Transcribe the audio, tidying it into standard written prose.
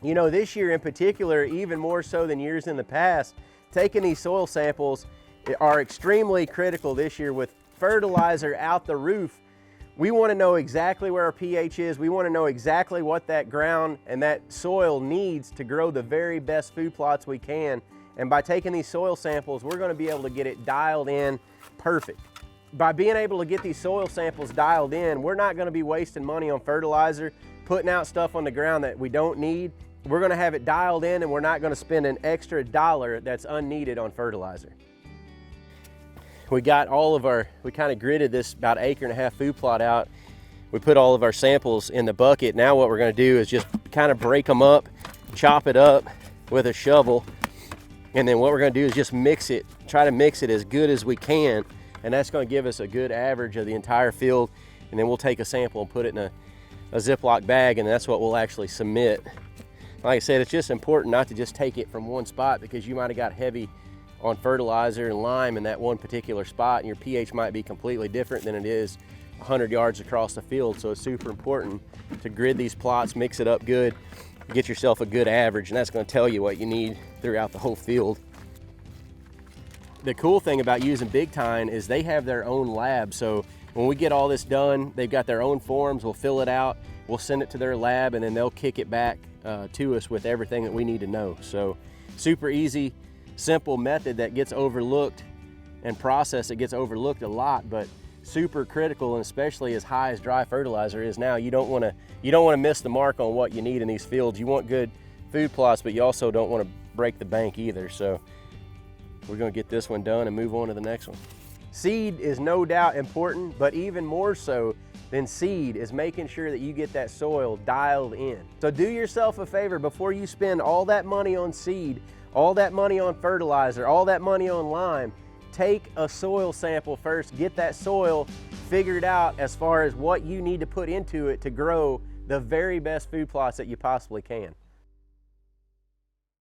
You know, this year in particular, even more so than years in the past, taking these soil samples are extremely critical this year with fertilizer out the roof. We want to know exactly where our pH is. We want to know exactly what that ground and that soil needs to grow the very best food plots we can. And by taking these soil samples, we're going to be able to get it dialed in perfect. By being able to get these soil samples dialed in, we're not going to be wasting money on fertilizer, putting out stuff on the ground that we don't need. We're going to have it dialed in, and we're not going to spend an extra dollar that's unneeded on fertilizer. We got all of our, we kind of gridded this about 1.5 acre food plot out. We put all of our samples in the bucket. Now what we're going to do is just kind of break them up, chop it up with a shovel. And then what we're going to do is just mix it, try to mix it as good as we can. And that's going to give us a good average of the entire field. And then we'll take a sample and put it in a Ziploc bag, and that's what we'll actually submit. Like I said, it's just important not to just take it from one spot, because you might have got heavy on fertilizer and lime in that one particular spot, and your pH might be completely different than it is 100 yards across the field. So it's super important to grid these plots, mix it up good, get yourself a good average, and that's going to tell you what you need throughout the whole field. The cool thing about using Big Tine is they have their own lab. So when we get all this done, they've got their own forms. We'll fill it out, we'll send it to their lab, and then they'll kick it back to us with everything that we need to know. So super easy, simple method that gets overlooked, and process that gets overlooked a lot, but super critical, and especially as high as dry fertilizer is now. You don't want to miss the mark on what you need in these fields. You want good food plots, but you also don't want to break the bank either. So we're going to get this one done and move on to the next one. Seed is no doubt important, but even more so than seed is making sure that you get that soil dialed in. So do yourself a favor, before you spend all that money on seed, all that money on fertilizer, all that money on lime, take a soil sample first. Get that soil figured out as far as what you need to put into it to grow the very best food plots that you possibly can.